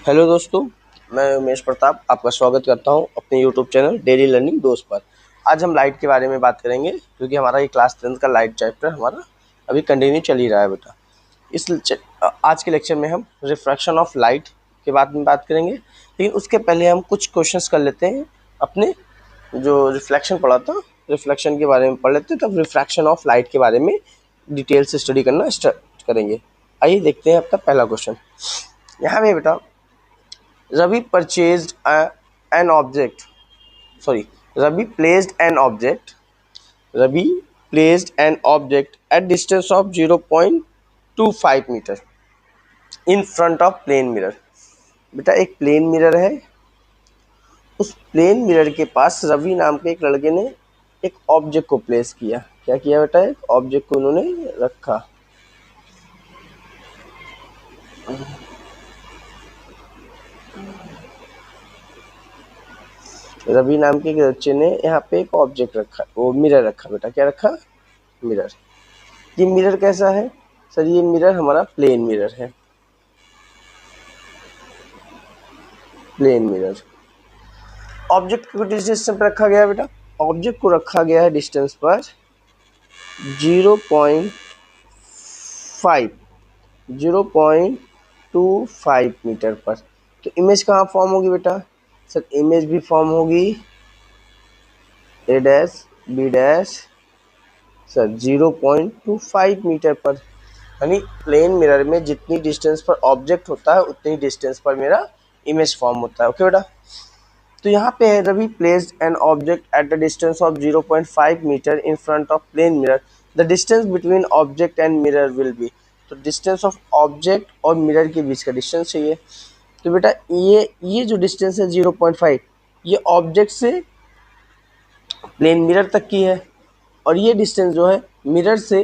Hello दोस्तों, मैं उमेश प्रताप आपका स्वागत करता हूं अपने यूट्यूब चैनल डेली लर्निंग दोस्त पर। आज हम लाइट के बारे में बात करेंगे क्योंकि हमारा ये क्लास 10th का लाइट चैप्टर हमारा अभी कंटिन्यू चल ही रहा है बेटा। आज के लेक्चर में हम रिफ्रैक्शन ऑफ लाइट के बारे में बात करेंगे, लेकिन उसके पहले हम कुछ क्वेश्चंस कर लेते हैं। अपने जो रिफ्लेक्शन पढ़ा था, रिफ्लेक्शन के बारे में पढ़ लेते हैं, तब रिफ्रैक्शन ऑफ लाइट के बारे में डिटेल से स्टडी करना स्टार्ट करेंगे। आइए देखते हैं अपना पहला क्वेश्चन। यहाँ पे बेटा Ravi purchased an object. Sorry, Ravi placed an object. Ravi placed an object at distance of 0.25 meter in front of plane mirror. बेटा एक प्लेन मिरर है, उस प्लेन मिरर के पास रवि नाम के एक लड़के ने एक ऑब्जेक्ट को प्लेस किया। क्या किया बेटा? एक ऑब्जेक्ट को उन्होंने रखा। रवि नाम के बच्चे ने यहाँ पे एक ऑब्जेक्ट रखा, वो मिरर रखा। बेटा क्या रखा? मिरर। ये मिरर कैसा है सर? ये मिरर हमारा प्लेन मिरर है, प्लेन मिरर। ऑब्जेक्ट को किस डिस्टेंस पर रखा गया है बेटा? ऑब्जेक्ट को रखा गया है डिस्टेंस पर 0.25 मीटर पर। तो इमेज कहाँ फॉर्म होगी बेटा? सर इमेज भी फॉर्म होगी A dash B dash sir 0.25 metre पर। यानी प्लेन मिरर में जितनी डिस्टेंस पर ऑब्जेक्ट होता है उतनी डिस्टेंस पर मेरा इमेज फॉर्म होता है। ओके बेटा, तो यहाँ पे है Ravi placed an object at the distance of 0.5 metre in front of plane mirror. The distance between object and mirror will be. तो डिस्टेंस ऑफ ऑब्जेक्ट और मिरर के बीच का डिस्टेंस चाहिए। तो बेटा ये जो डिस्टेंस है 0.5, ये ऑब्जेक्ट से प्लेन मिरर तक की है, और ये डिस्टेंस जो है मिरर से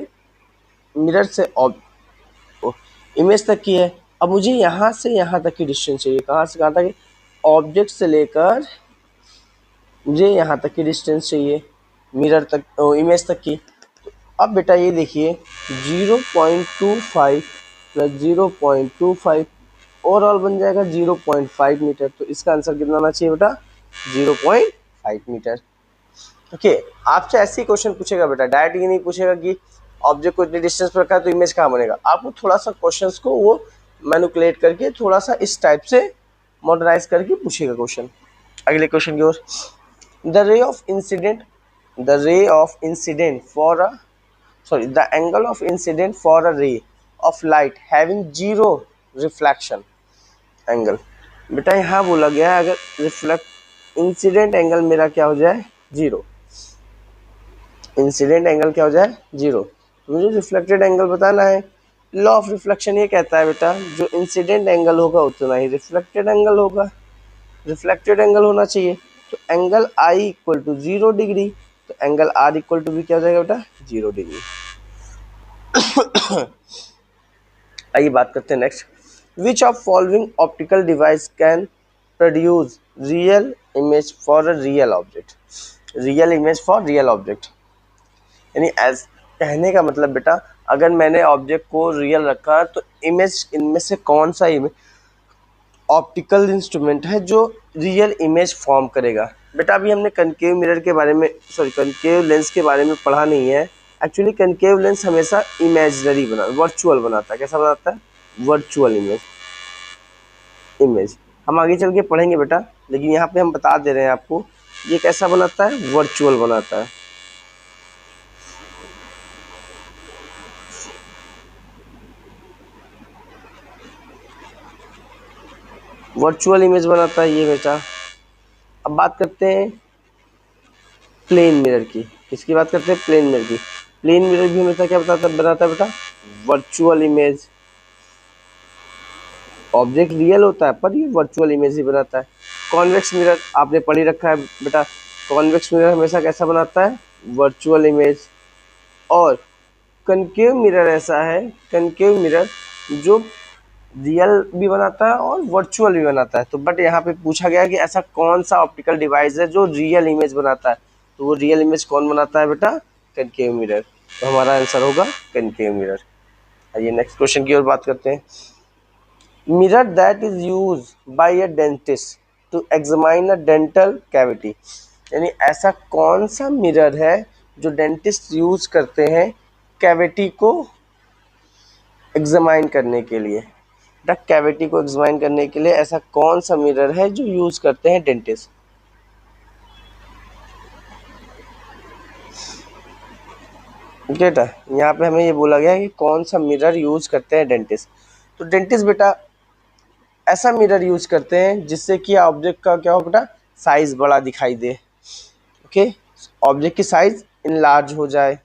इमेज तक की है। अब मुझे यहाँ से यहाँ तक की डिस्टेंस चाहिए। कहाँ से कहाँ तक? ऑब्जेक्ट से लेकर मुझे यहाँ तक की डिस्टेंस चाहिए, मिरर तक, इमेज तक की। तो अब बेटा ये देखिए 0.25 प्लस 0.25 ओवरऑल बन जाएगा 0.5 मीटर। तो इसका आंसर कितना आना चाहिए बेटा? 0.5 मीटर। ओके, आपसे ऐसे ही क्वेश्चन पूछेगा बेटा, डायरेक्ट ये नहीं पूछेगा कि ऑब्जेक्ट को इतने डिस्टेंस पर रखा है तो इमेज कहाँ बनेगा। आपको थोड़ा सा क्वेश्चंस को वो मैनिपुलेट करके थोड़ा सा इस टाइप से मॉडर्नाइज करके पूछेगा क्वेश्चन। अगले क्वेश्चन की ओर। The angle of incident for a ray of light having zero reflection angle. बेटा यहाँ बोला गया है अगर रिफ्लेक्ट इंसिडेंट एंगल मेरा क्या हो जाए? जीरो। इंसिडेंट एंगल क्या हो जाए? जीरो। तो मुझे रिफ्लेक्टेड एंगल बताना है। लॉ ऑफ रिफ्लेक्शन ये कहता है बेटा जो इंसिडेंट एंगल होगा उतना ही रिफ्लेक्टेड एंगल होगा। रिफ्लेक्टेड एंगल होना चाहिए। तो angle I equal to 0 degree, तो एंगल आर इक्वल टू भी क्या हो जाएगा बेटा? 0 डिग्री। आइए बात करते हैं next. Which of following optical device can produce real image for a real object? Real image for real object यानी एज कहने का मतलब बेटा अगर मैंने ऑब्जेक्ट को रियल रखा तो इमेज इनमें से कौन सा इमेज ऑप्टिकल इंस्ट्रूमेंट है जो रियल इमेज फॉर्म करेगा। बेटा अभी हमने कनकेव मिरर के बारे में कनकेव लेंस के बारे में पढ़ा नहीं है। एक्चुअली कनकेव लेंस हमेशा इमेजनरी वर्चुअल बनाता है। कैसा बनाता है? वर्चुअल इमेज हम आगे चल के पढ़ेंगे बेटा, लेकिन यहाँ पे हम बता दे रहे हैं आपको ये कैसा बनाता है? वर्चुअल बनाता है। वर्चुअल इमेज बनाता है ये बेटा। अब बात करते हैं प्लेन मिरर की। किसकी बात करते हैं? प्लेन मिरर की। प्लेन मिरर भी हमेशा क्या बनाता है बेटा? Virtual image. ऑब्जेक्ट रियल होता है पर ये वर्चुअल इमेज ही बनाता है। कॉन्वेक्स मिरर आपने पढ़ ही रखा है बेटा। कॉन्वेक्स मिरर हमेशा कैसा बनाता है? Virtual image. और कनकेव मिरर ऐसा है, कनकेव मिरर जो रियल भी बनाता है और वर्चुअल भी बनाता है। तो बट यहाँ पे पूछा गया कि ऐसा कौन सा ऑप्टिकल डिवाइस है जो रियल इमेज बनाता है। तो वो रियल इमेज कौन बनाता है बेटा? Concave mirror. तो हमारा आंसर होगा कनकेव मिरर। आइए नेक्स्ट क्वेश्चन की ओर बात करते हैं। Mirror that is use by a dentist to examine a dental cavity, यानी ऐसा कौन सा मिरर है जो डेंटिस्ट यूज करते हैं कैविटी को एग्जामाइन करने के लिए। द कैविटी को एग्जामाइन करने के लिए ऐसा कौन सा मिरर है जो यूज करते हैं डेंटिस्ट। बेटा यहाँ पे हमें ये बोला गया है कि कौन सा मिरर यूज करते हैं डेंटिस्ट। तो डेंटिस्ट बेटा ऐसा मिरर यूज करते हैं जिससे कि ऑब्जेक्ट का क्या हो बेटा, साइज बड़ा दिखाई दे। ओके, ऑब्जेक्ट की साइज इनलार्ज हो जाए,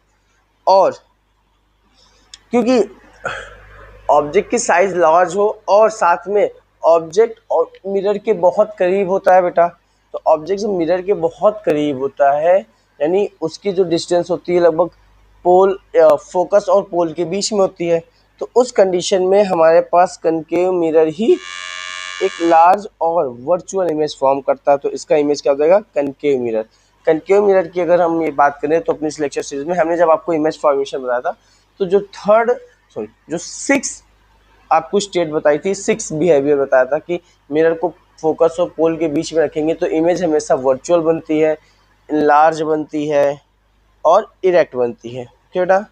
और क्योंकि ऑब्जेक्ट की साइज लार्ज हो और साथ में ऑब्जेक्ट और मिरर के बहुत करीब होता है बेटा, तो ऑब्जेक्ट जो मिरर के बहुत करीब होता है यानी उसकी जो डिस्टेंस होती है लगभग पोल फोकस और पोल के बीच में होती है, तो उस कंडीशन में हमारे पास कनकेव मिरर ही एक लार्ज और वर्चुअल इमेज फॉर्म करता है। तो इसका इमेज क्या हो जाएगा, कनकेव मिरर। कनकेव मिरर की अगर हम ये बात करें तो अपनी लेक्चर सीरीज में हमने जब आपको इमेज फॉर्मेशन बताया था, तो जो 6 आपको स्टेट बताई थी, 6 बिहेवियर बताया था कि मिरर को फोकस और पोल के बीच में रखेंगे तो इमेज हमेशा वर्चुअल बनती है, लार्ज बनती है और इरेक्ट बनती है। ओके बेटा,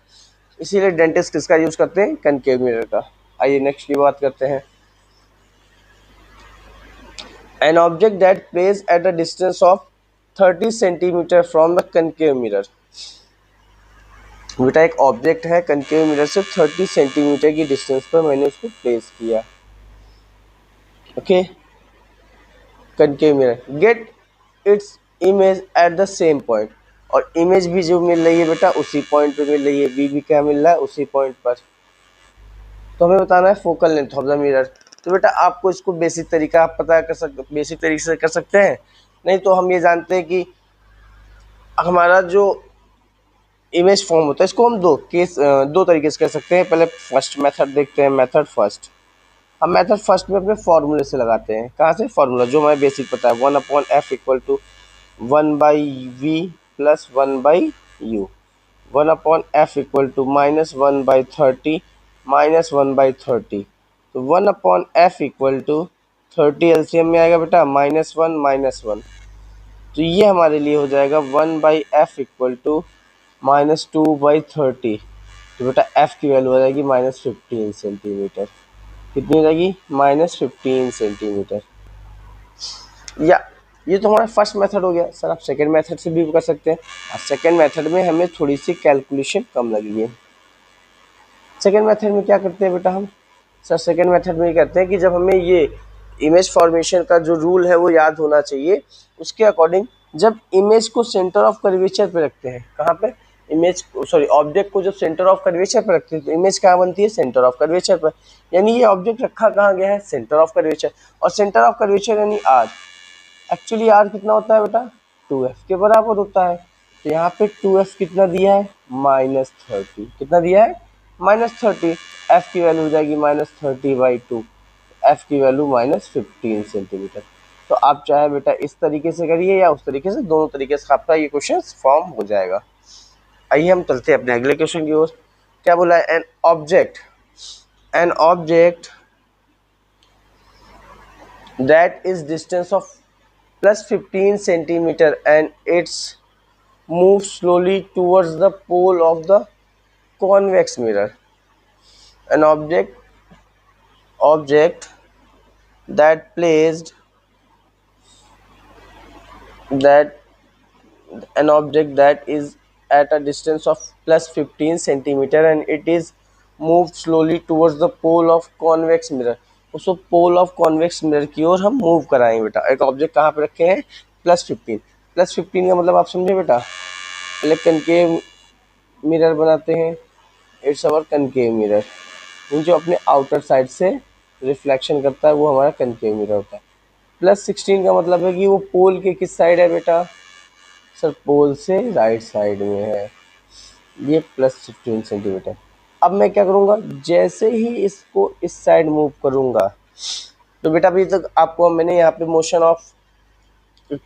इसीलिए डेंटिस्ट किसका यूज करते हैं, कनकेव मिरर का। आइए नेक्स्ट की बात करते हैं। An object that plays at a distance of 30 centimetre from the concave mirror. बेटा एक ऑब्जेक्ट है कनकेव मिरर से 30 सेंटीमीटर की डिस्टेंस पर मैंने उसको प्लेस किया। Okay, concave mirror get its image at the same point, और इमेज भी जो मिल रही है बेटा उसी पॉइंट पे मिल रही है, बी भी क्या मिल रहा है उसी पॉइंट पर। तो हमें बताना है focal length of the mirror. तो बेटा आपको इसको बेसिक तरीका आप पता कर सकते, बेसिक तरीके से कर सकते हैं, नहीं तो हम ये जानते हैं कि हमारा जो इमेज फॉर्म होता है इसको हम दो तरीके से कर सकते हैं। पहले फर्स्ट मेथड देखते हैं, मेथड फर्स्ट। हम मेथड फर्स्ट में अपने फॉर्मूले से लगाते हैं। कहाँ से, फॉर्मूला जो हमें बेसिक पता है, 1/f equal to 1/v plus 1/u। 1/f equal to -1/30 -1/30। तो 1/f इक्वल टू 30 एलसीएम में आएगा बेटा -1 तो ये हमारे लिए हो जाएगा 1/f इक्वल टू -2/30। तो बेटा f की वैल्यू हो जाएगी -15 सेंटीमीटर। कितनी हो जाएगी, -15 सेंटीमीटर। या ये तो हमारा फर्स्ट मेथड हो गया। सर आप सेकेंड मेथड से भी कर सकते हैं। और सेकेंड मेथड में हमें थोड़ी सी कैलकुलेशन कम लगी है। सेकेंड मेथड में क्या करते हैं बेटा हम, सर सेकेंड मेथड में ये करते हैं कि जब हमें ये इमेज फॉर्मेशन का जो रूल है वो याद होना चाहिए, उसके अकॉर्डिंग जब इमेज को सेंटर ऑफ कर्वेचर पे रखते हैं, कहाँ पे, ऑब्जेक्ट को जब सेंटर ऑफ कर्वेचर पे रखते हैं तो इमेज कहाँ बनती है, सेंटर ऑफ कर्वेचर पर। यानी ये ऑब्जेक्ट रखा कहाँ गया है, सेंटर ऑफ कर्वेचर। और सेंटर ऑफ कर्वेचर यानी आर, एक्चुअली आर कितना होता है बेटा, 2f के बराबर होता है। तो यहाँ पे 2f कितना दिया है, -30। कितना दिया है, -30। f की वैल्यू हो जाएगी -30/2, f की वैल्यू -15 सेंटीमीटर। तो आप चाहे बेटा इस तरीके से करिए या उस तरीके से, दोनों तरीके से आपका ये क्वेश्चन फॉर्म हो जाएगा। आइए हम चलते हैं अपने अगले क्वेश्चन की ओर। क्या बोला है, an object that is distance of +15 centimeter and it's moves slowly towards the pole of the convex mirror. An object that placed that an object that is at a distance of +15 centimeter and it is moved slowly towards the pole of convex mirror। उसको पोल of convex mirror की ओर हम move कराएंगे बेटा। एक object कहाँ पे रखे हैं, +15 का मतलब आप समझे बेटा, पहले कनकेव मिरर बनाते हैं, इट्स अवर कनकेव मिरर, जो अपने आउटर साइड से रिफ्लेक्शन करता है वो हमारा कनकेव मिरर होता है। +16 का मतलब है कि वो पोल के किस साइड है बेटा, सर पोल से राइट साइड में है, ये +15 सेंटीमीटर। अब मैं क्या करूँगा, जैसे ही इसको इस साइड मूव करूँगा तो बेटा अभी तक आपको मैंने यहाँ पे motion of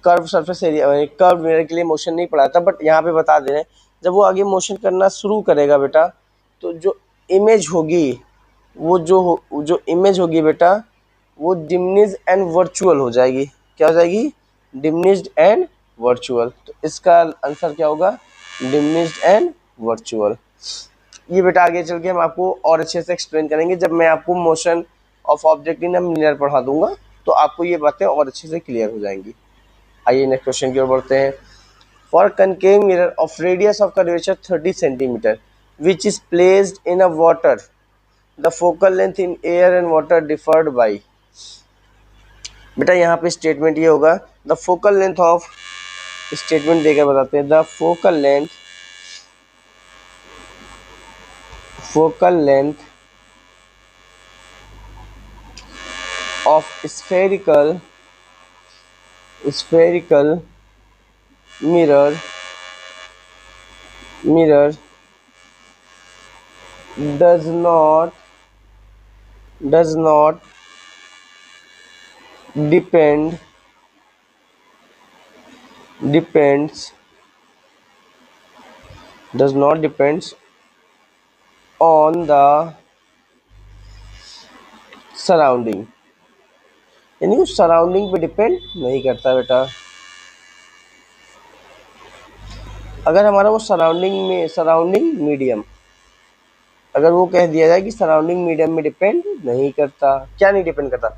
curve surface area, curve mirror के लिए मोशन नहीं पढ़ाया था, बट यहाँ पे बता दे रहे हैं जब वो आगे मोशन करना शुरू करेगा बेटा तो जो इमेज होगी वो जो इमेज होगी बेटा वो डिमिनिश एंड वर्चुअल हो जाएगी। क्या हो जाएगी? Diminished and virtual. तो इसका आंसर क्या होगा? Diminished and virtual. ये बेटा आगे चल के हम आपको और अच्छे से एक्सप्लेन करेंगे जब मैं आपको motion of object in a mirror पढ़ा दूंगा, तो आपको ये बातें और अच्छे से क्लियर हो जाएंगी। आइए नेक्स्ट क्वेश्चन की ओर बढ़ते हैं। For concave mirror of radius of curvature 30 centimetre which is placed in a water, the focal length in air and water deferred by. बेटा यहाँ पे स्टेटमेंट ये होगा, the focal length of, statement देकर बताते हैं, the focal length of spherical mirror does not depends on the surrounding, यानी उस सराउंडिंग पे डिपेंड नहीं करता बेटा। अगर हमारा वो सराउंडिंग मीडियम, अगर वो कह दिया जाए कि सराउंडिंग मीडियम में डिपेंड नहीं करता, क्या नहीं डिपेंड करता,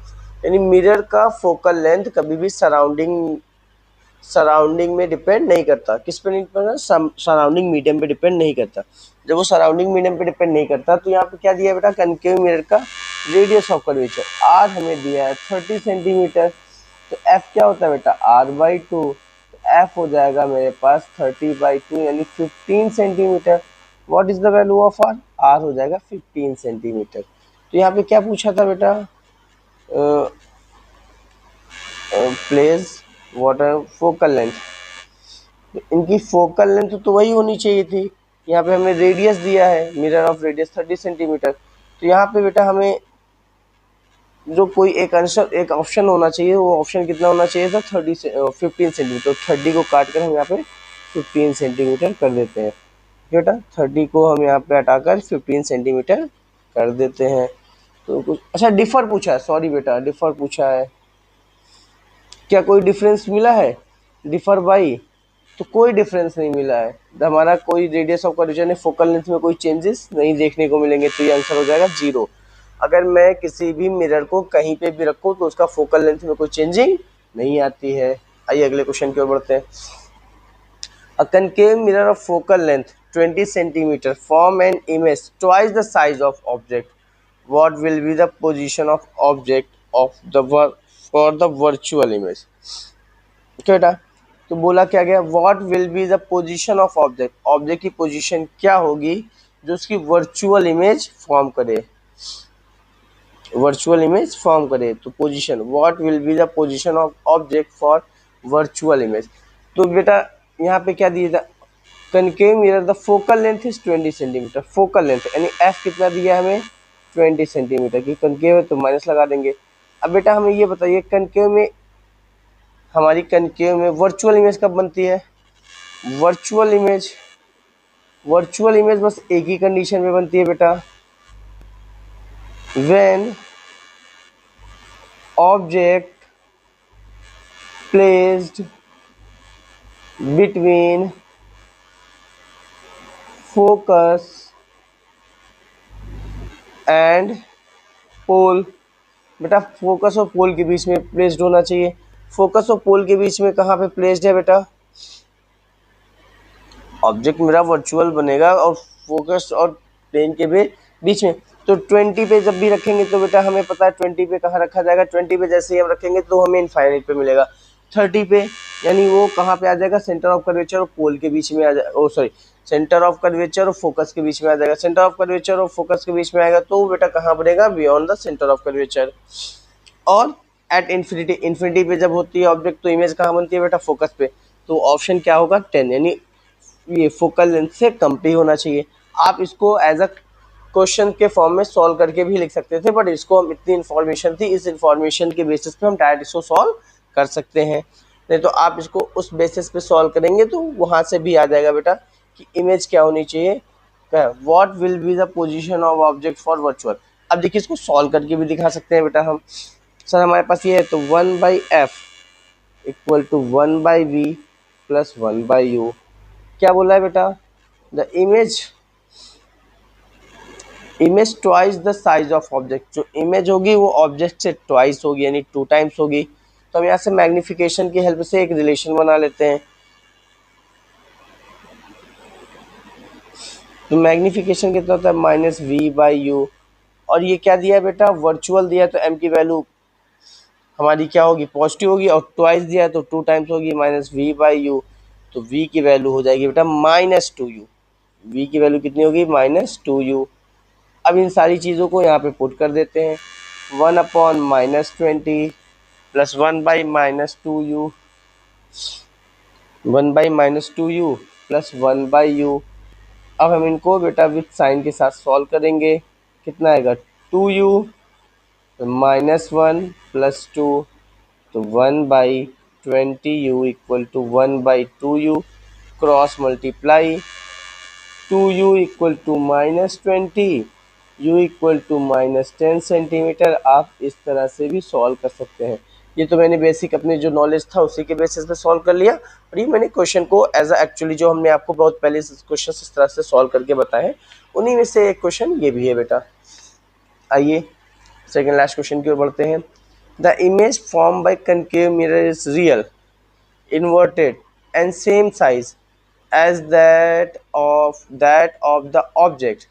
यानी मिरर का फोकल लेंथ कभी भी सराउंडिंग में डिपेंड नहीं करता। किस पे नहीं डिपेंड करता? सराउंडिंग मीडियम पे डिपेंड नहीं करता। जब वो सराउंडिंग मीडियम पे डिपेंड नहीं करता तो यहाँ पे क्या दिया बेटा? कनकेव मिरर का रेडियस ऑफ कर्वेचर आर हमें दिया है 30 सेंटीमीटर। तो एफ क्या होता है बेटा? r/2। तो एफ हो जाएगा मेरे पास 30/2 यानी 15 centimetre. What is the value of R? R हो जाएगा 15 सेंटीमीटर। तो यहाँ पे क्या पूछा था बेटा? प्लेस वाटर फोकल लेंथ, इनकी फोकल लेंथ तो वही होनी चाहिए थी। यहाँ पे हमें रेडियस दिया है, मिरर ऑफ रेडियस 30 सेंटीमीटर। तो यहाँ पे बेटा हमें जो कोई एक आंसर, एक ऑप्शन होना चाहिए, वो ऑप्शन कितना होना चाहिए था? 15 सेंटीमीटर। 30 को काट कर हम यहाँ पे 15 सेंटीमीटर कर देते हैं बेटा। 30 को हम यहाँ पे हटाकर 15 सेंटीमीटर कर देते हैं। तो कुछ अच्छा डिफर पूछा है, सॉरी बेटा डिफर पूछा है, क्या कोई डिफरेंस मिला है? डिफर बाई, तो कोई डिफरेंस नहीं मिला है। हमारा कोई रेडियस ऑफ कर्वेचर ने फोकल लेंथ में कोई चेंजेस नहीं देखने को मिलेंगे, तो ये आंसर हो जाएगा 0। अगर मैं किसी भी मिरर को कहीं पे भी रखूं तो उसका फोकल लेंथ में कोई चेंजिंग नहीं आती है। आइए अगले क्वेश्चन की ओर बढ़ते हैं। A concave mirror of focal length 20 centimetre form an image twice the size of object, what will be the position of object of the for the virtual image. क्या बेटा? तो बोला क्या गया? What will be the position of object, object की position क्या होगी जो उसकी वर्चुअल इमेज फॉर्म करे, वर्चुअल इमेज फॉर्म करे। तो position, what will be the position of object for virtual image. तो बेटा यहाँ पे क्या दिया था? Concave mirror the focal length is 20 centimetre, focal length यानी एफ कितना दिया हमें? 20 सेंटीमीटर की। कनकेव है तो माइनस लगा देंगे। अब बेटा हमें ये बताइए, कनकेव में, हमारी कनकेव में वर्चुअल इमेज कब बनती है? वर्चुअल इमेज बस एक ही कंडीशन में बनती है बेटा, when object placed between focus and pole. बेटा फोकस और पोल के बीच में प्लेस्ड होना चाहिए। फोकस और पोल के बीच में कहाँ पे प्लेस्ड है बेटा? ऑब्जेक्ट मेरा वर्चुअल बनेगा और फोकस और प्लेन के बीच में। तो 20 पे जब भी रखेंगे तो बेटा हमें पता है 20 पे कहाँ रखा जाएगा? 20 पे जैसे ही हम रखेंगे तो हमें इनफाइनाइट पे मिलेगा। 30 पे यानी वो कहाँ पे आ जाएगा? सेंटर ऑफ कर्वेचर और पोल के बीच में आ जाएगा, ओ सॉरी, सेंटर ऑफ कर्वेचर और फोकस के बीच में आ जाएगा। सेंटर ऑफ कर्वेचर और फोकस के बीच में आएगा तो बेटा कहाँ बनेगा? Beyond the centre of curvature. और एट इन्फिनिटी पे जब होती है ऑब्जेक्ट तो इमेज कहाँ बनती है बेटा? फोकस पे। तो ऑप्शन क्या होगा? 10, यानी ये फोकल लेंथ से कम पे होना चाहिए। आप इसको एज अ क्वेश्चन के फॉर्म में सॉल्व करके भी लिख सकते थे, बट इसको हम, इतनी इन्फॉर्मेशन थी, इस इन्फॉर्मेशन के बेसिस पे हम डायरेक्ट इसको सॉल्व कर सकते हैं। नहीं तो आप इसको उस बेसिस पे सॉल्व करेंगे तो वहाँ से भी आ जाएगा बेटा कि इमेज क्या होनी चाहिए, what will be the position of object for virtual. अब देखिए इसको सॉल्व करके भी दिखा सकते हैं बेटा हम। सर हमारे पास ये है, तो 1/f equal to 1/v plus 1/u। क्या बोला है बेटा? The image twice the size of object. जो इमेज होगी वो ऑब्जेक्ट से ट्वाइस होगी, यानी 2 टाइम्स होगी। तो हम यहाँ से मैग्नीफिकेशन की हेल्प से एक रिलेशन बना लेते हैं। तो मैग्नीफिकेशन कितना होता है? -v/u। और ये क्या दिया है बेटा? वर्चुअल दिया है, तो m की वैल्यू हमारी क्या होगी? पॉजिटिव होगी। और ट्वाइस दिया है तो 2 टाइम्स होगी, -v/u। तो v की वैल्यू हो जाएगी बेटा -2u। v की वैल्यू कितनी होगी? -2u। अब इन सारी चीज़ों को यहाँ पे पुट कर देते हैं। 1/-20 plus 1/-2u, 1/-2u plus 1/u। अब हम इनको बेटा विथ साइन के साथ सॉल्व करेंगे। कितना आएगा? 2u -1 प्लस 2, तो 1/20u equal to 1/2u। Cross multiply 2u equal to -20, u equal to -10 centimetre. आप इस तरह से भी सॉल्व कर सकते हैं। ये तो मैंने बेसिक अपने जो नॉलेज था उसी के बेसिस पे सॉल्व कर लिया। और ये मैंने क्वेश्चन को एज अ एक्चुअली जो हमने आपको बहुत पहले क्वेश्चन इस तरह से सॉल्व करके बताए हैं, उन्हीं में से एक क्वेश्चन ये भी है बेटा। आइए सेकेंड लास्ट क्वेश्चन की ओर बढ़ते हैं। The image form by concave mirror is real, inverted and same size as that of the object,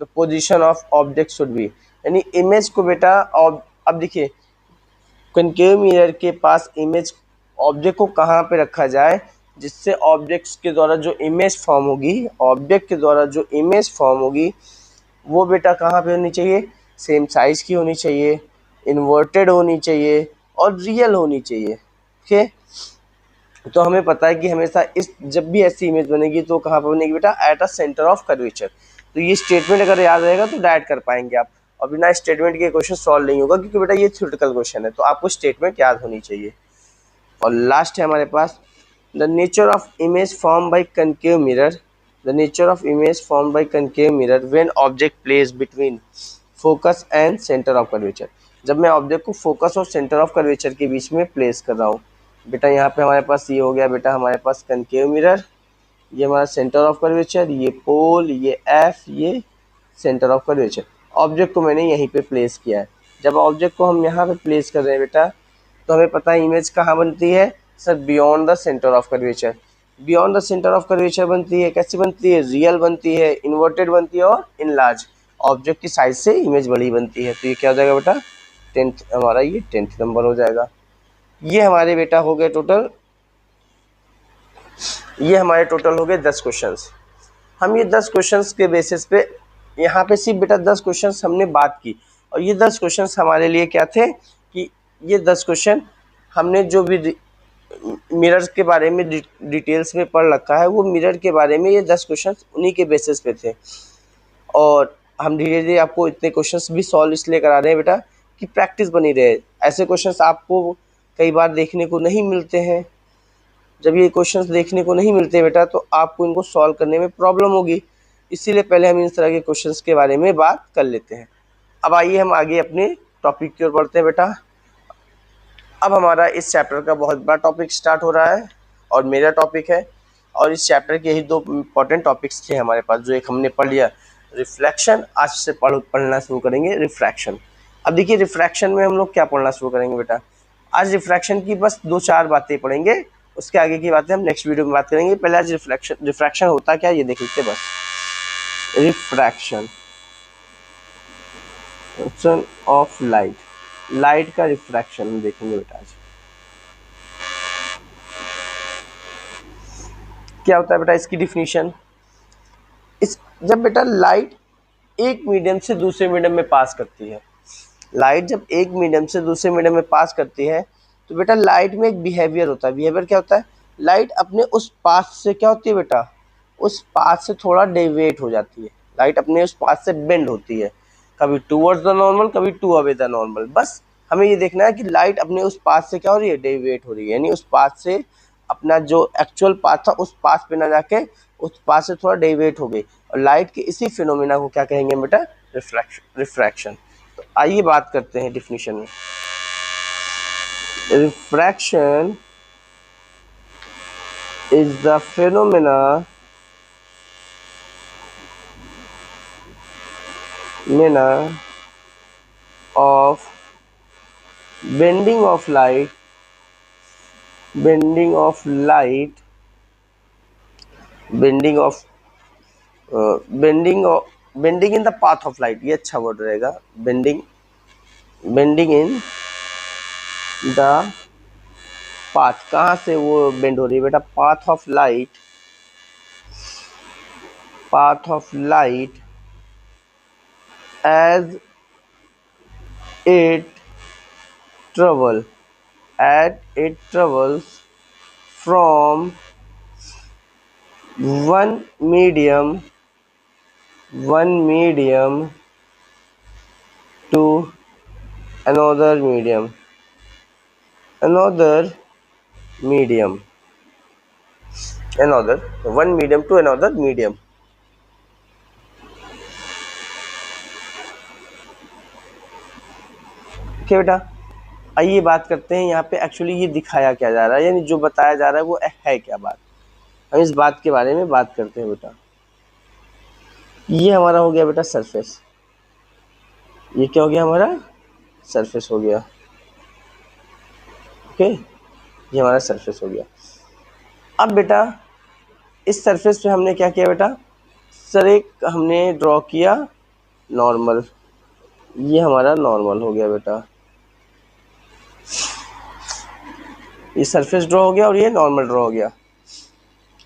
the position of object should be। यानी इमेज को बेटा अब देखिए कनकेव मिरर के पास इमेज ऑब्जेक्ट को कहाँ पे रखा जाए जिससे ऑब्जेक्ट्स के द्वारा जो इमेज फॉर्म होगी, ऑब्जेक्ट के द्वारा जो इमेज फॉर्म होगी वो बेटा कहाँ पे होनी चाहिए? सेम साइज की होनी चाहिए, इन्वर्टेड होनी चाहिए और रियल होनी चाहिए। ठीक है, तो हमें पता है कि हमेशा इस जब भी ऐसी इमेज बनेगी तो कहाँ पर बनेगी बेटा? At a centre of curvature. तो ये स्टेटमेंट अगर याद रहेगा तो डायरेक्ट कर पाएंगे आप, और बिना स्टेटमेंट के क्वेश्चन सॉल्व नहीं होगा, क्योंकि बेटा ये थ्योरेटिकल क्वेश्चन है, तो आपको स्टेटमेंट याद होनी चाहिए। और लास्ट है हमारे पास the nature of image form by concave mirror, the nature of image form by concave mirror when object place between focus and centre of curvature. जब मैं ऑब्जेक्ट को फोकस और सेंटर ऑफ कर्वेचर के बीच में place कर रहा हूँ बेटा, यहाँ पे हमारे पास ये हो गया बेटा हमारे पास कनकेव मिरर, ये हमारा सेंटर ऑफ कर्वेचर, ये पोल, ये एफ, ये सेंटर ऑफ कर्वेचर। ऑब्जेक्ट को मैंने यहीं पे प्लेस किया है। जब ऑब्जेक्ट को हम यहाँ पे प्लेस कर रहे हैं बेटा, तो हमें पता है इमेज कहाँ बनती है? Sir beyond the centre of curvature. Beyond the centre of curvature बनती है, कैसी बनती है? रियल बनती है, इन्वर्टेड बनती है और इनलार्ज। ऑब्जेक्ट की साइज से इमेज बड़ी बनती है। तो ये क्या हो जाएगा बेटा? 10th हमारा ये 10th नंबर हो जाएगा। ये हमारे बेटा हो गए टोटल, ये हमारे टोटल हो गए 10 क्वेश्चंस। हम ये 10 क्वेश्चंस के बेसिस पे यहाँ पे सिर्फ बेटा 10 क्वेश्चंस हमने बात की, और ये 10 क्वेश्चंस हमारे लिए क्या थे कि ये 10 क्वेश्चन हमने जो भी मिरर्स के बारे में डिटेल्स में पढ़ रखा है, वो मिरर के बारे में ये 10 क्वेश्चंस उन्हीं के बेसिस पे थे। और हम धीरे धीरे आपको इतने क्वेश्चंस भी सॉल्व इसलिए करा रहे हैं बेटा कि प्रैक्टिस बनी रहे। ऐसे क्वेश्चंस आपको कई बार देखने को नहीं मिलते हैं। जब ये क्वेश्चंस देखने को नहीं मिलते बेटा तो आपको इनको सॉल्व करने में प्रॉब्लम होगी, इसीलिए पहले हम इस तरह के क्वेश्चंस के बारे में बात कर लेते हैं। अब आइए हम आगे अपने टॉपिक की ओर बढ़ते हैं बेटा। अब हमारा इस चैप्टर का बहुत बड़ा टॉपिक स्टार्ट हो रहा है और मेरा टॉपिक है, और इस चैप्टर के यही 2 इंपॉर्टेंट टॉपिक्स थे हमारे पास। जो एक हमने पढ़ लिया रिफ्लेक्शन, आज से पढ़ना शुरू करेंगे रिफ्रैक्शन। अब देखिए रिफ्रैक्शन में हम लोग क्या पढ़ना शुरू करेंगे बेटा? आज रिफ्रैक्शन की बस 2-4 बातें पढ़ेंगे, उसके आगे की बातें हम नेक्स्ट वीडियो में बात करेंगे। पहले आज रिफ्रैक्शन होता क्या ये देख लेते बस। रिफ्रैक्शन ऑफ लाइट, लाइट का रिफ्रैक्शन देखेंगे बेटा आज। क्या होता है बेटा इसकी डिफिनीशन? जब बेटा लाइट एक मीडियम से दूसरे मीडियम में पास करती है, लाइट जब एक मीडियम से दूसरे मीडियम में पास करती है तो बेटा लाइट में एक बिहेवियर होता है। बिहेवियर क्या होता है? लाइट अपने उस पाथ से क्या होती है बेटा? उस पाथ से थोड़ा डेविएट हो जाती है। लाइट अपने उस पाथ से बेंड होती है, कभी टूवर्ड्स द नॉर्मल, कभी टू अवे द नॉर्मल। बस हमें ये देखना है कि लाइट अपने उस पाथ से क्या हो रही है? डेविएट हो रही है, यानी उस पाथ से अपना जो एक्चुअल पाथ था उस पाथ पे ना जाके उस पाथ से थोड़ा डेविएट हो गई। और लाइट के इसी फिनोमिना को क्या कहेंगे बेटा? रिफ्रैक्शन। तो आइए बात करते हैं डिफिनीशन में। Refraction is the phenomena of bending of light, bending of light, bending of bending in the path of light. ये अच्छा वर्ड रहेगा, bending in the path. कहाँ से वो बेंड हो रही है बेटा? path of light as it travels from one medium to another medium one medium to another medium. Okay बेटा, आइए बात करते हैं यहाँ पे एक्चुअली ये दिखाया क्या जा रहा है, यानी जो बताया जा रहा है वो है क्या बात। हम इस बात के बारे में बात करते हैं बेटा। ये हमारा हो गया बेटा सरफेस। ये क्या हो गया? हमारा सरफेस हो गया। ओके, ये हमारा सरफेस हो गया। अब बेटा इस सरफेस पे हमने क्या किया बेटा? सर एक हमने ड्रॉ किया नॉर्मल। ये हमारा नॉर्मल हो गया बेटा। ये सरफेस ड्रॉ हो गया और ये नॉर्मल ड्रॉ हो गया।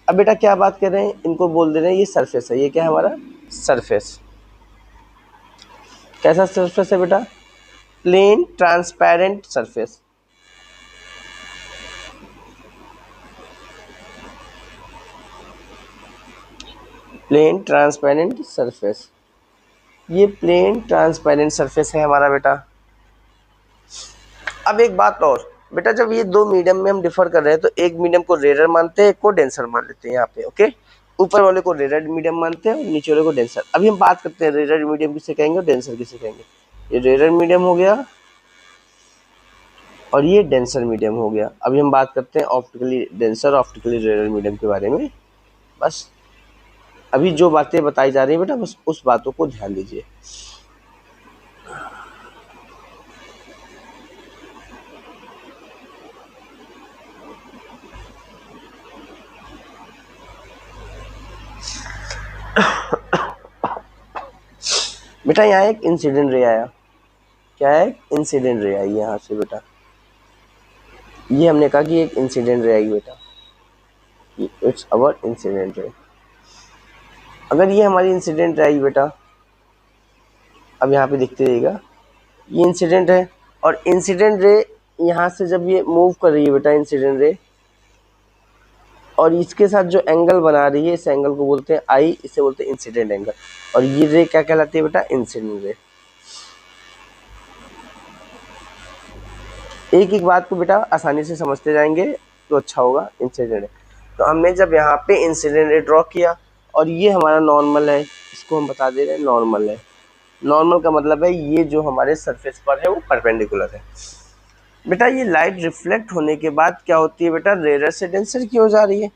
अब बेटा क्या बात कर रहे हैं? इनको बोल दे रहे हैं ये सरफेस है। ये क्या है? हमारा सरफेस। कैसा सरफेस है बेटा? Plane transparent surface. Plane transparent surface. ये प्लेन ट्रांसपेरेंट सरफेस है हमारा बेटा। अब एक बात और बेटा, जब ये दो मीडियम में हम डिफर कर रहे हैं तो एक मीडियम को रेयर मानते हैं, एक को डेंसर मान लेते हैं यहाँ पे। ओके, ऊपर वाले को रेयर मीडियम मानते हैं और नीचे वाले को डेंसर। अभी हम बात करते हैं रेयर मीडियम किसे कहेंगे और डेंसर किसे कहेंगे। ये रेयर मीडियम हो गया और ये डेंसर मीडियम हो गया। अभी हम बात करते हैं optically denser, optically rare medium के बारे में। बस अभी जो बातें बताई जा रही है बेटा, बस उस बातों को ध्यान दीजिए। बेटा यहाँ एक इंसिडेंट रे आया। क्या है? इंसिडेंट रे आई यहाँ से बेटा। ये हमने कहा कि एक इंसिडेंट रे आई बेटा, इट्स अवर इंसिडेंट रे। अगर ये हमारी इंसिडेंट रे आई बेटा, अब यहाँ पे देखते रहिएगा, ये इंसिडेंट है और इंसिडेंट रे यहाँ से जब ये मूव कर रही है बेटा, इंसिडेंट रे, और इसके साथ जो एंगल बना रही है, इस एंगल को बोलते हैं आई, इसे बोलते हैं इंसिडेंट एंगल। और ये रे क्या कहलाती है बेटा? Incident ray. एक एक बात को बेटा आसानी से समझते जाएंगे तो अच्छा होगा। इंसिडेंट है तो हमने जब यहाँ पे इंसिडेंट रे ड्रॉ किया और ये हमारा नॉर्मल है, इसको हम बता दे रहे हैं नॉर्मल है। नॉर्मल का मतलब है ये जो हमारे सरफेस पर है वो परपेंडिकुलर है। बेटा ये लाइट रिफ्लेक्ट होने के बाद क्या होती है बेटा? रेयर से डेंसर की हो जा रही है।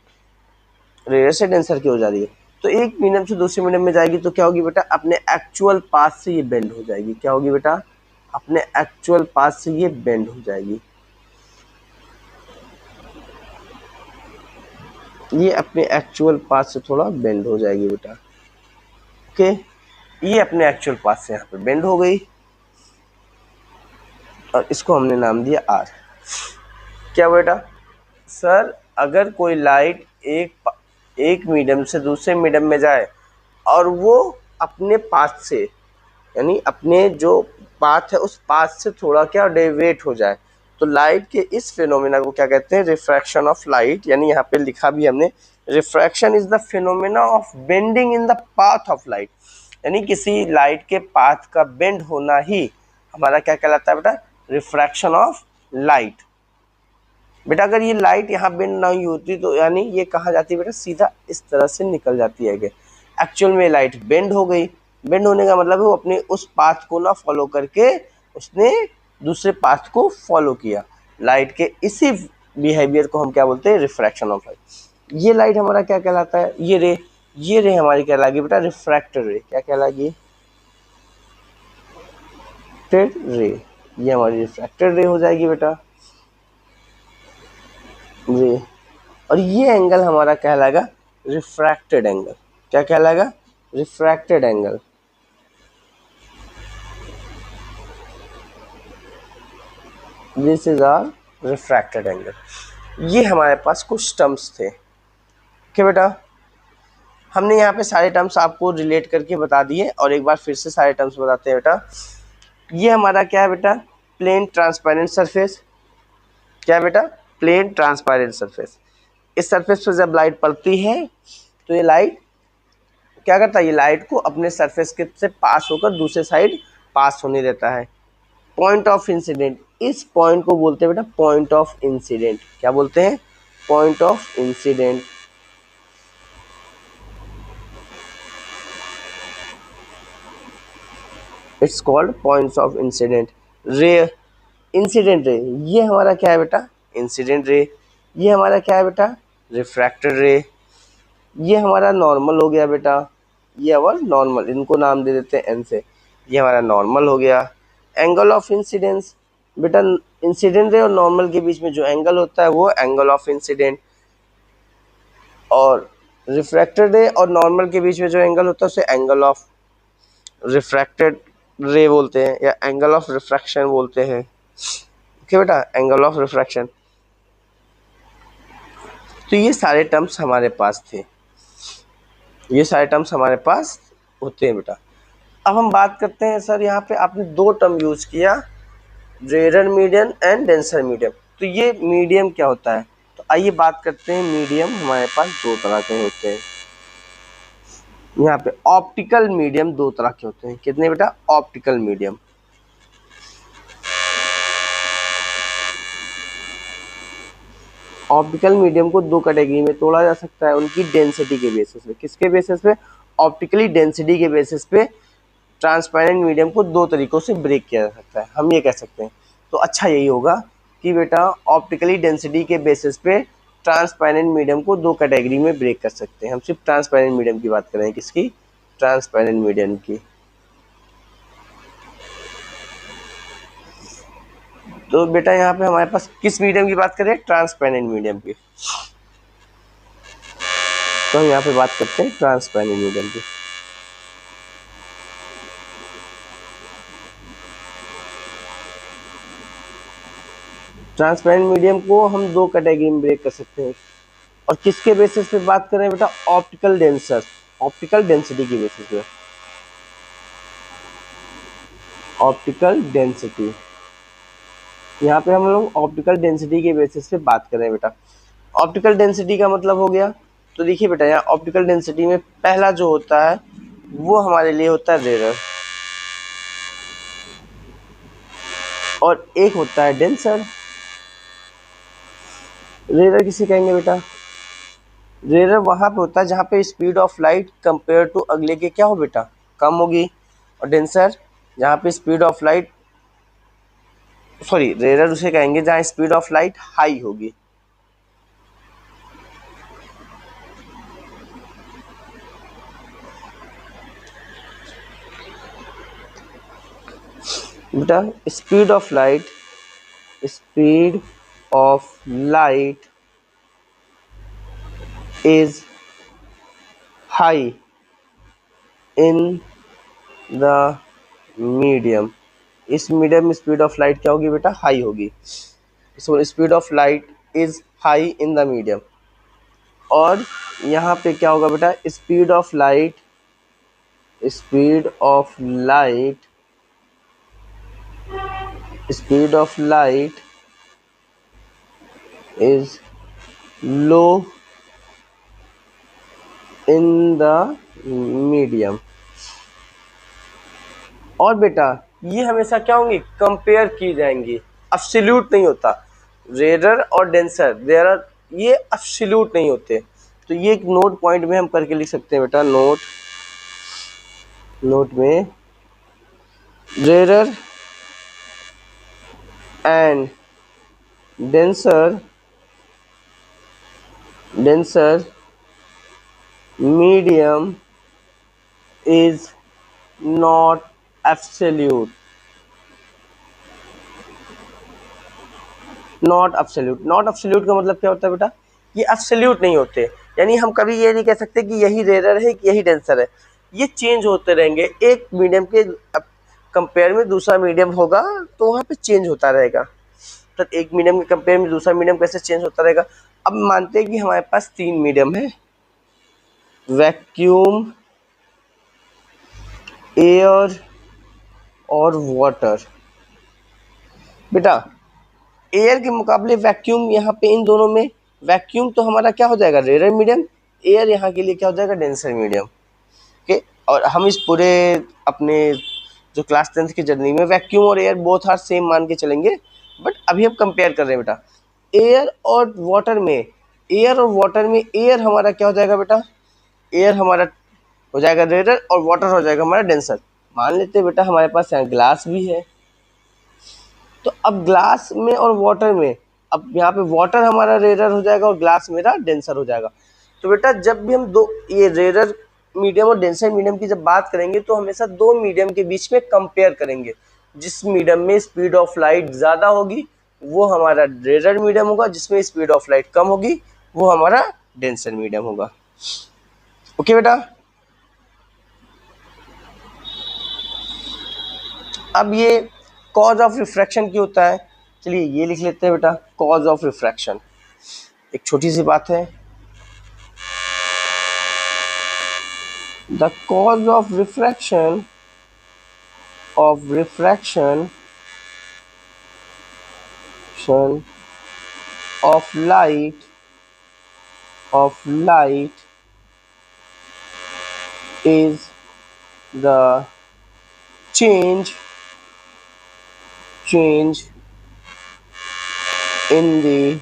रेयर से डेंसर की हो जा रही है तो एक मीडियम से दूसरे मीडियम में जाएगी तो क्या होगी बेटा? अपने एक्चुअल पाथ से ये बेंड हो जाएगी। क्या होगी बेटा? अपने एक्चुअल पाथ से ये बेंड हो जाएगी। ये अपने एक्चुअल पाथ से थोड़ा बेंड हो जाएगी बेटा। ओके, ये अपने एक्चुअल पाथ से यहाँ पे बेंड हो गई और इसको हमने नाम दिया आर। क्या बेटा? सर अगर कोई लाइट एक मीडियम से दूसरे मीडियम में जाए और वो अपने पाथ से, यानी अपने जो पाथ है उस पाथ से थोड़ा क्या डेविएट हो जाए, तो लाइट के इस फिनोमेना को क्या कहते हैं? Refraction of light. यानी यहाँ पे लिखा भी हमने, refraction is the phenomena of bending in the path of light. यानी किसी लाइट के पाथ का बेंड होना ही हमारा क्या कहलाता है बेटा? Refraction of light. बेटा अगर ये लाइट यहाँ बेंड नहीं होती तो यानी ये कहाँ जाती है बेटा? सीधा इस तरह से निकल जाती है। एक्चुअल में लाइट बेंड हो गई। बेंड होने का मतलब है वो अपने उस पाथ को ना फॉलो करके उसने दूसरे पाथ को फॉलो किया। लाइट के इसी बिहेवियर को हम क्या बोलते हैं, रिफ्रैक्शन ऑफ लाइट। ये लाइट हमारा क्या कहलाता है, ये रे हमारी कहलाएगी बेटा रिफ्रैक्टेड रे। क्या कहलाएगी, रिफ्रैक्टेड रे। ये हमारी रिफ्रैक्टेड रे हो जाएगी बेटा रे। और ये एंगल हमारा कहलाएगा रिफ्रैक्टेड एंगल। क्या कहलाएगा, refracted angle. This is our refracted angle. ये हमारे पास कुछ टर्म्स थे। ओके बेटा, हमने यहाँ पे सारे टर्म्स आपको रिलेट करके बता दिए और एक बार फिर से सारे टर्म्स बताते हैं बेटा। ये हमारा क्या है बेटा, प्लेन ट्रांसपेरेंट सरफेस। क्या है बेटा, प्लेन ट्रांसपेरेंट सरफेस। इस सरफेस पर जब लाइट पड़ती है तो ये लाइट क्या करता है, ये लाइट को अपने सरफेस के से पास होकर दूसरे साइड पास होने देता है। पॉइंट ऑफ इंसिडेंट, इस पॉइंट को बोलते हैं बेटा पॉइंट ऑफ इंसिडेंट। क्या बोलते हैं, point of incident. It's called points of incident ray. Incident ray, ये हमारा क्या है बेटा, इंसिडेंट रे। ये हमारा क्या है बेटा, रिफ्रैक्टेड रे। ये हमारा नॉर्मल हो गया बेटा, ये हमारा नॉर्मल, इनको नाम दे देते हैं एन से। ये हमारा नॉर्मल हो गया। एंगल ऑफ इंसिडेंस बेटा, इंसिडेंट रे और नॉर्मल के बीच में जो एंगल होता है वो एंगल ऑफ इंसिडेंट, और रिफ्रैक्टेड रे और नॉर्मल के बीच में जो एंगल होता है उसे एंगल ऑफ रिफ्रैक्टेड रे बोलते हैं या एंगल ऑफ रिफ्रैक्शन बोलते हैं। ओके बेटा, एंगल ऑफ रिफ्रैक्शन। तो ये सारे टर्म्स हमारे पास थे, ये सारे टर्म्स हमारे पास होते हैं बेटा। अब हम बात करते हैं सर, यहाँ पे आपने दो टर्म यूज किया, rare medium and denser medium. तो ये मीडियम क्या होता है, तो आइए बात करते हैं। मीडियम हमारे पास दो तरह के होते हैं। यहाँ पे ऑप्टिकल मीडियम दो तरह के होते हैं। कितने बेटा, ऑप्टिकल मीडियम। ऑप्टिकल मीडियम को दो कैटेगरी में तोड़ा जा सकता है, उनकी डेंसिटी के बेसिस पे। किसके बेसिस पे, ऑप्टिकली डेंसिटी के बेसिस पे ट्रांसपेरेंट मीडियम को दो तरीकों से ब्रेक किया जा सकता है, हम ये कह सकते हैं। तो अच्छा यही होगा कि बेटा ऑप्टिकली डेंसिटी के बेसिस पे ट्रांसपेरेंट मीडियम को दो कैटेगरी में ब्रेक कर सकते हैं। हम सिर्फ ट्रांसपेरेंट मीडियम की बात कर रहे हैं, किसकी, ट्रांसपेरेंट मीडियम की। तो बेटा यहाँ पे हमारे पास किस मीडियम की बात करें, ट्रांसपेरेंट मीडियम की। तो हम यहाँ पे बात करते हैं ट्रांसपेरेंट मीडियम की। ट्रांसपेरेंट मीडियम को हम दो कैटेगरी में ब्रेक कर सकते हैं, और किसके बेसिस पे बात कर रहे हैं बेटा, ऑप्टिकल डेंसर, ऑप्टिकल डेंसिटी की बेसिस पे। ऑप्टिकल डेंसिटी, यहाँ पे हम लोग ऑप्टिकल डेंसिटी के बेसिस पे बात कर रहे हैं बेटा। ऑप्टिकल डेंसिटी का मतलब हो गया, तो देखिए बेटा यहाँ ऑप्टिकल डेंसिटी में पहला जो होता है वो हमारे लिए होता है रेयर, और एक होता है डेंसर। रेयर किसे कहेंगे बेटा, रेयर वहां पे होता है जहाँ पे speed of light compare to अगले के क्या हो बेटा, कम होगी। और डेंसर जहाँ पे speed of light, sorry rare उसे कहेंगे जहाँ स्पीड ऑफ लाइट हाई होगी। बेटा speed of light, speed of light is high in the medium. इस मीडियम में स्पीड ऑफ लाइट क्या होगी बेटा, हाई होगी। So speed of light is high in the medium. और यहाँ पे क्या होगा बेटा, speed of light, speed of light, speed of light is low in the medium. और बेटा ये हमेशा क्या होंगी, कंपेयर की जाएंगी, एब्सोल्यूट नहीं होता। रेयर और डेंसर देयर आर, ये एब्सोल्यूट नहीं होते। तो ये एक नोट पॉइंट में हम करके लिख सकते हैं बेटा, नोट में rare and denser medium is not absolute, not absolute का मतलब क्या होता है बेटा, ये एब्सोल्यूट नहीं होते, यानी हम कभी ये नहीं कह सकते कि यही रेयर है कि यही डेंसर है, ये चेंज होते रहेंगे। एक मीडियम के कंपेयर में दूसरा मीडियम होगा तो वहाँ पे चेंज होता रहेगा, तो एक मीडियम के कंपेयर में दूसरा मीडियम कैसे चेंज होता रहेगा। अब मानते हैं कि हमारे पास 3 मीडियम है, वैक्यूम, एयर और वाटर। बेटा एयर के मुकाबले वैक्यूम, यहाँ पे इन दोनों में वैक्यूम तो हमारा क्या हो जाएगा, रेयर मीडियम, एयर यहाँ के लिए क्या हो जाएगा, डेंसर मीडियम। ओके, और हम इस पूरे अपने जो क्लास 10th की जर्नी में वैक्यूम और एयर बोथ आर सेम मान के चलेंगे, बट अभी हम कंपेयर कर रहे हैं बेटा एयर और वाटर में। एयर हमारा क्या हो जाएगा बेटा, एयर हमारा हो जाएगा रेयर और वाटर हो जाएगा हमारा डेंसर। मान लेते हैं बेटा हमारे पास यहाँ ग्लास भी है, तो अब ग्लास में और वाटर में, अब यहाँ पे वाटर हमारा रेयर हो जाएगा और ग्लास मेरा डेंसर हो जाएगा। तो बेटा जब भी हम दो ये रेयर मीडियम और डेंसर मीडियम की जब बात करेंगे तो हमेशा दो मीडियम के बीच में कंपेयर करेंगे। जिस मीडियम में स्पीड ऑफ लाइट ज़्यादा होगी वो हमारा रेयर मीडियम होगा, जिसमें स्पीड ऑफ लाइट कम होगी वो हमारा डेंसर मीडियम होगा। ओके बेटा, अब ये कॉज ऑफ रिफ्रैक्शन क्या होता है, चलिए ये लिख लेते हैं बेटा, कॉज ऑफ रिफ्रैक्शन एक छोटी सी बात है। The cause of refraction of light is the change in the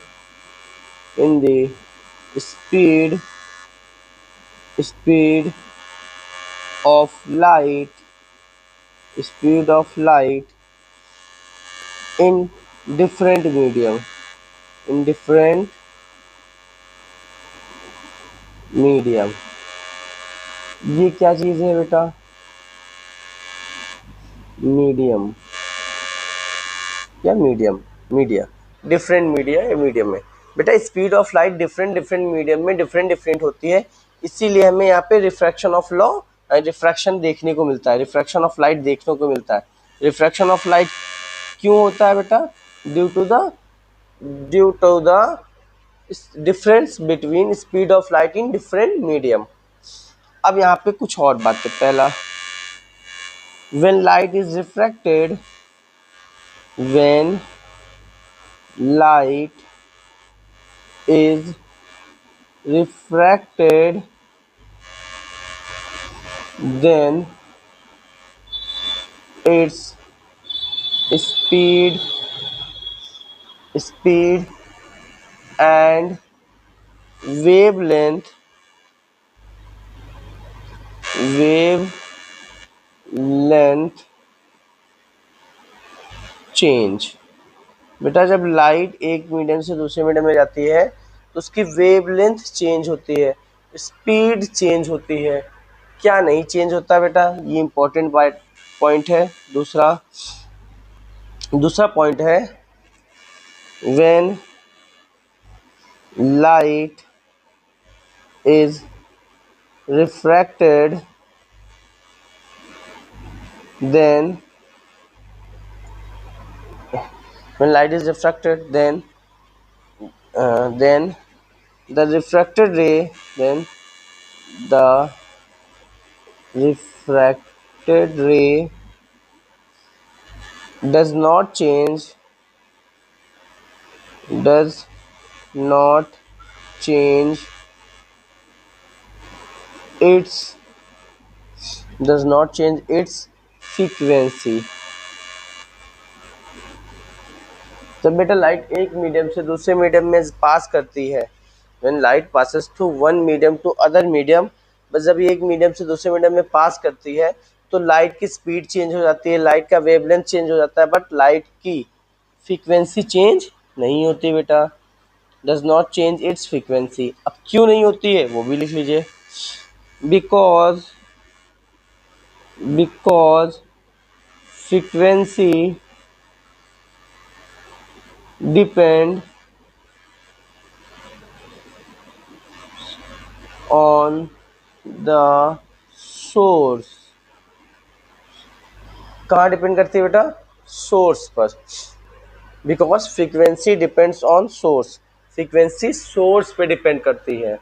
speed of light in different medium, ये क्या चीज है बेटा, मीडियम या मीडिया डिफरेंट मीडिया या मीडियम में। बेटा speed of light different medium में डिफरेंट होती है, इसीलिए हमें यहाँ पे रिफ्रैक्शन ऑफ लॉ रिफ्रैक्शन देखने को मिलता है, रिफ्रैक्शन ऑफ लाइट देखने को मिलता है। रिफ्रैक्शन ऑफ लाइट क्यों होता है बेटा, due to the difference between speed of light in different medium. अब यहाँ पे कुछ और बातें, पहला when light is refracted then its speed and wavelength change. बेटा जब लाइट एक मीडियम से दूसरे मीडियम में जाती है तो उसकी वेवलेंथ चेंज होती है, स्पीड चेंज होती है, क्या नहीं चेंज होता बेटा, ये इंपॉर्टेंट पॉइंट है। दूसरा पॉइंट है when light is refracted then when light is refracted then the refracted ray does not change its frequency। जब बेटा लाइट एक मीडियम से दूसरे मीडियम में पास करती है, when light passes through one medium to other medium, बस जब ये एक मीडियम से दूसरे मीडियम में पास करती है तो लाइट की स्पीड चेंज हो जाती है, लाइट का वेवलेंथ चेंज हो जाता है, बट लाइट की फ्रीक्वेंसी चेंज नहीं होती बेटा, does not change it's frequency. अब क्यों नहीं होती है वो भी लिख लीजिए, because frequency depend on the source. कहाँ डिपेंड करती है बेटा, सोर्स पर। Because frequency depends on source, frequency source पे डिपेंड करती है।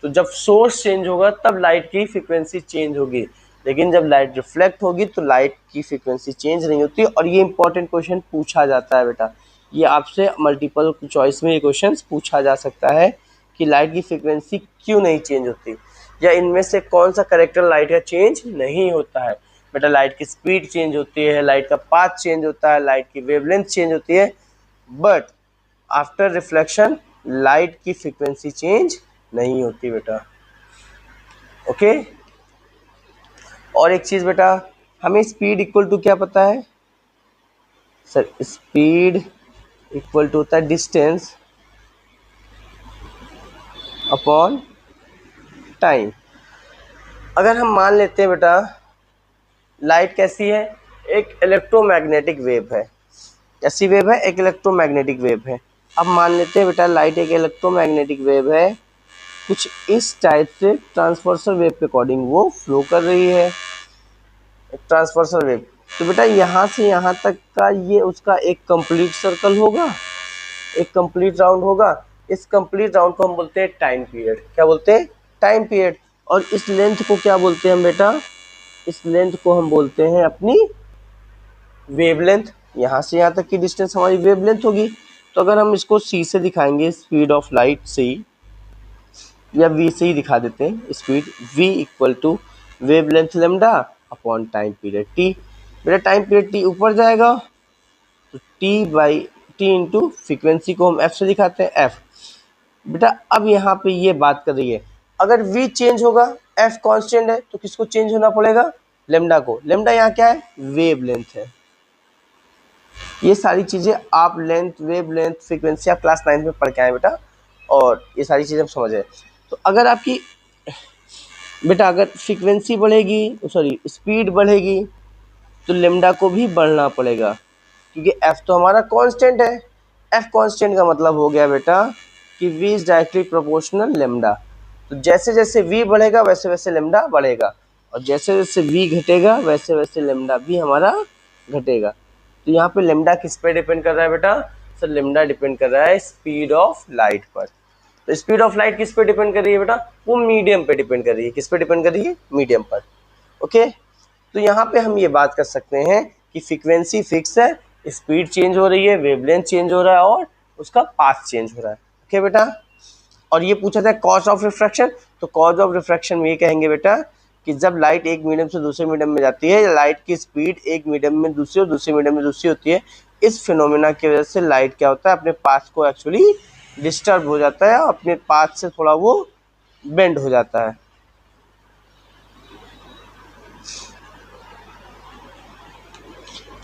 तो जब सोर्स चेंज होगा तब लाइट की फ्रीक्वेंसी चेंज होगी, लेकिन जब लाइट रिफ्लेक्ट होगी तो लाइट की फ्रीक्वेंसी चेंज नहीं होती। और ये इंपॉर्टेंट क्वेश्चन पूछा जाता है बेटा, ये आपसे मल्टीपल चॉइस में ये क्वेश्चन पूछा जा सकता है कि लाइट की फ्रीक्वेंसी क्यों नहीं चेंज होती, या इनमें से कौन सा कैरेक्टर लाइट का चेंज नहीं होता है। बेटा लाइट की स्पीड चेंज होती है, लाइट का पाथ चेंज होता है, लाइट की वेवलेंथ चेंज होती है, बट आफ्टर रिफ्लेक्शन लाइट की फ्रीक्वेंसी चेंज नहीं होती बेटा। ओके। और एक चीज बेटा, हमें स्पीड इक्वल टू क्या पता है सर, स्पीड इक्वल टू होता है डिस्टेंस अपॉन टाइम। अगर हम मान लेते हैं बेटा लाइट कैसी है, एक इलेक्ट्रोमैग्नेटिक वेव है। कैसी वेव है, एक इलेक्ट्रोमैग्नेटिक वेव है। अब मान लेते हैं बेटा लाइट एक इलेक्ट्रोमैग्नेटिक वेव है, कुछ इस टाइप से ट्रांसवर्सल वेव के अकॉर्डिंग वो फ्लो कर रही है, ट्रांसवर्सल वेव। तो बेटा यहाँ से यहाँ तक का ये उसका एक कंप्लीट सर्कल होगा, एक कंप्लीट राउंड होगा। इस कंप्लीट राउंड को हम बोलते हैं टाइम पीरियड। क्या बोलते हैं, टाइम पीरियड। और इस लेंथ को क्या बोलते हैं हम बेटा, इस लेंथ को हम बोलते हैं अपनी वेवलेंथ। यहाँ से यहाँ तक की डिस्टेंस हमारी वेवलेंथ होगी। तो अगर हम इसको सी से दिखाएंगे, स्पीड ऑफ लाइट से, या वी से ही दिखा देते हैं, speed V equal to wavelength lambda upon time period T. बेटा टाइम पीरियड टी ऊपर जाएगा तो T by T into frequency को हम एफ से दिखाते हैं, एफ। बेटा अब यहाँ पे ये बात कर रही है, अगर v चेंज होगा, f कांस्टेंट है, तो किसको चेंज होना पड़ेगा, लेमडा को। लेमडा यहाँ क्या है, वेव लेंथ है। ये सारी चीजें आप लेंथ, वेव लेंथ, फ्रीक्वेंसी आप क्लास 9 में पढ़ के आए बेटा, और ये सारी चीजें हम समझ रहे। तो अगर आपकी बेटा अगर फ्रीक्वेंसी बढ़ेगी, सॉरी स्पीड बढ़ेगी, तो लेमडा को भी बढ़ना पड़ेगा, क्योंकि f तो हमारा कांस्टेंट है। f कांस्टेंट का मतलब हो गया बेटा कि v is directly proportional lambda. तो जैसे जैसे v बढ़ेगा वैसे वैसे लेमडा बढ़ेगा, और जैसे जैसे v घटेगा वैसे वैसे लेमडा भी हमारा घटेगा। तो यहाँ पे लेमडा किस पे डिपेंड कर रहा है बेटा, सर लेमडा डिपेंड कर रहा है स्पीड ऑफ लाइट पर। तो स्पीड ऑफ लाइट किस पे डिपेंड कर रही है बेटा, वो मीडियम पे डिपेंड कर रही है। किस पे डिपेंड कर रही है, मीडियम पर। ओके। तो यहाँ पे हम ये बात कर सकते हैं कि फ्रीक्वेंसी फिक्स है, स्पीड चेंज हो रही है, वेवलेंथ चेंज हो रहा है, और उसका पाथ चेंज हो रहा है। ओके बेटा। और ये पूछा था कॉज ऑफ रिफ्रैक्शन, तो कॉज ऑफ रिफ्रैक्शन में ये कहेंगे बेटा कि जब लाइट एक मीडियम से दूसरे मीडियम में जाती है, लाइट की स्पीड एक मीडियम में दूसरी और दूसरे मीडियम में दूसरी होती है, इस फिनोमेना की वजह से लाइट क्या होता है, अपने पाथ को एक्चुअली डिस्टर्ब हो जाता है, अपने पाथ से थोड़ा वो बेंड हो जाता है।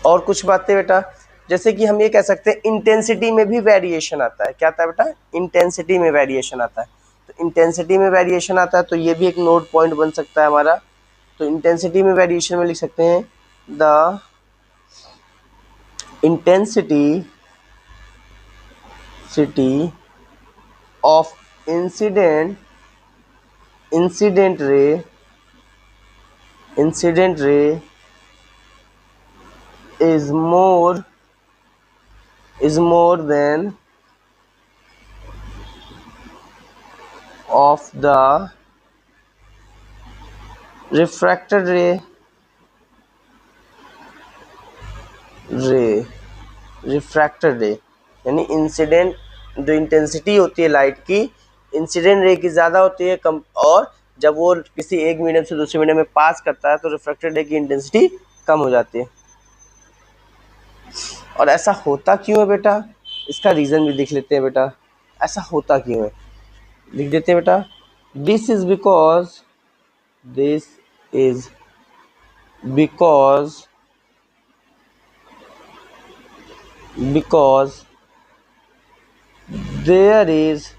और कुछ बातें बेटा, जैसे कि हम ये कह सकते हैं इंटेंसिटी में भी वेरिएशन आता है। क्या आता है बेटा, इंटेंसिटी में वेरिएशन आता है। तो इंटेंसिटी में वेरिएशन आता है, तो ये भी एक नोट पॉइंट बन सकता है हमारा। तो इंटेंसिटी में वेरिएशन में लिख सकते हैं the intensity of incident ray is more than of the refracted ray refracted रे, यानी इंसिडेंट जो इंटेंसिटी होती है लाइट की, इंसिडेंट रे की ज़्यादा होती है कम, और जब वो किसी एक मीडियम से दूसरे मीडियम में पास करता है तो रिफ्रैक्टेड रे की इंटेंसिटी कम हो जाती है। और ऐसा होता क्यों है बेटा, इसका रीज़न भी देख लेते हैं बेटा। ऐसा होता क्यों है, लिख देते हैं बेटा। This is because there is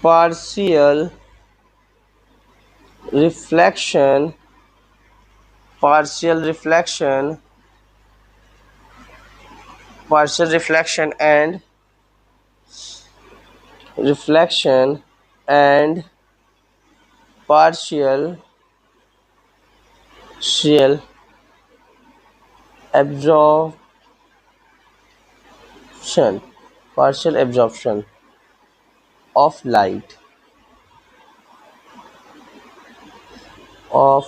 partial reflection, partial reflection, partial reflection and reflection and partial absorption, partial absorption of light, of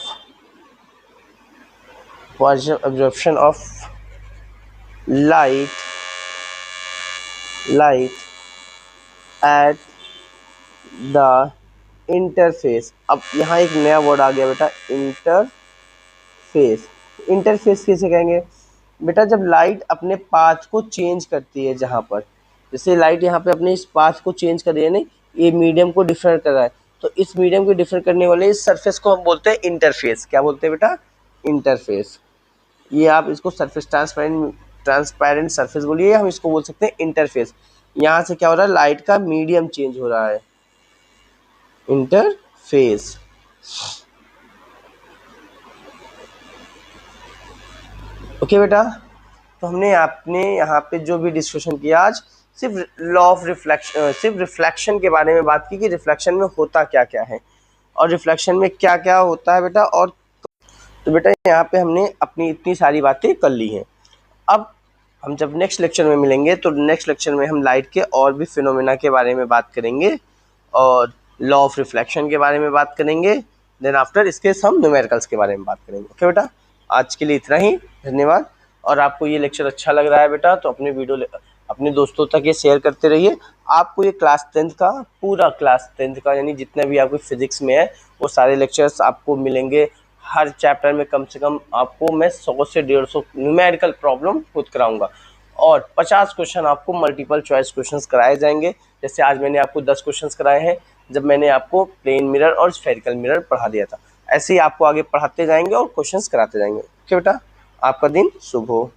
partial absorption of light at the interface. अब यहाँ एक नया वर्ड आ गया बेटा, इंटरफेस। इंटरफेस कैसे कहेंगे बेटा, जब लाइट अपने पाथ को चेंज करती है, जहाँ पर जैसे लाइट यहाँ पे अपने इस पाथ को चेंज कर रही है, नहीं ये मीडियम को डिफर कर रहा है, तो इस मीडियम को डिफर करने वाले इस सरफेस को हम बोलते हैं इंटरफेस। क्या बोलते हैं बेटा? इंटरफेस। ये आप इसको सरफेस ट्रांसपेरेंट सरफेस बोलिए, हम इसको बोल सकते हैं इंटरफेस। यहाँ से क्या हो रहा है, लाइट का मीडियम चेंज हो रहा है, इंटरफेस। ओके बेटा, तो हमने आपने यहाँ पे जो भी डिस्कशन किया आज, सिर्फ लॉ ऑफ रिफ्लेक्शन, सिर्फ रिफ्लेक्शन के बारे में बात की कि रिफ्लेक्शन में होता क्या क्या है और रिफ्लेक्शन में क्या क्या होता है बेटा। और तो बेटा यहाँ पे हमने अपनी इतनी सारी बातें कर ली हैं। अब हम जब नेक्स्ट लेक्चर में मिलेंगे तो नेक्स्ट लेक्चर में हम लाइट के और भी फिनोमेना के बारे में बात करेंगे और लॉ ऑफ रिफ्लेक्शन के बारे में बात करेंगे। देन आफ्टर इसके हम न्यूमेरिकल्स के बारे में बात करेंगे। ओके बेटा, आज के लिए इतना ही, धन्यवाद। और आपको ये लेक्चर अच्छा लग रहा है बेटा तो अपने अपने दोस्तों तक ये शेयर करते रहिए। आपको ये क्लास 10th का, पूरा क्लास 10th का, यानी जितने भी आपके फिजिक्स में है वो सारे लेक्चर्स आपको मिलेंगे। हर चैप्टर में कम से कम आपको मैं 100 से 150 न्यूमेरिकल प्रॉब्लम खुद कराऊंगा और 50 क्वेश्चन आपको मल्टीपल चॉइस क्वेश्चंस कराए जाएंगे। जैसे आज मैंने आपको 10 क्वेश्चंस कराए हैं जब मैंने आपको प्लेन मिरर और स्फेरिकल मिरर पढ़ा दिया था। ऐसे ही आपको आगे पढ़ाते जाएंगे और क्वेश्चंस कराते जाएंगे। ओके बेटा, आपका दिन शुभ हो।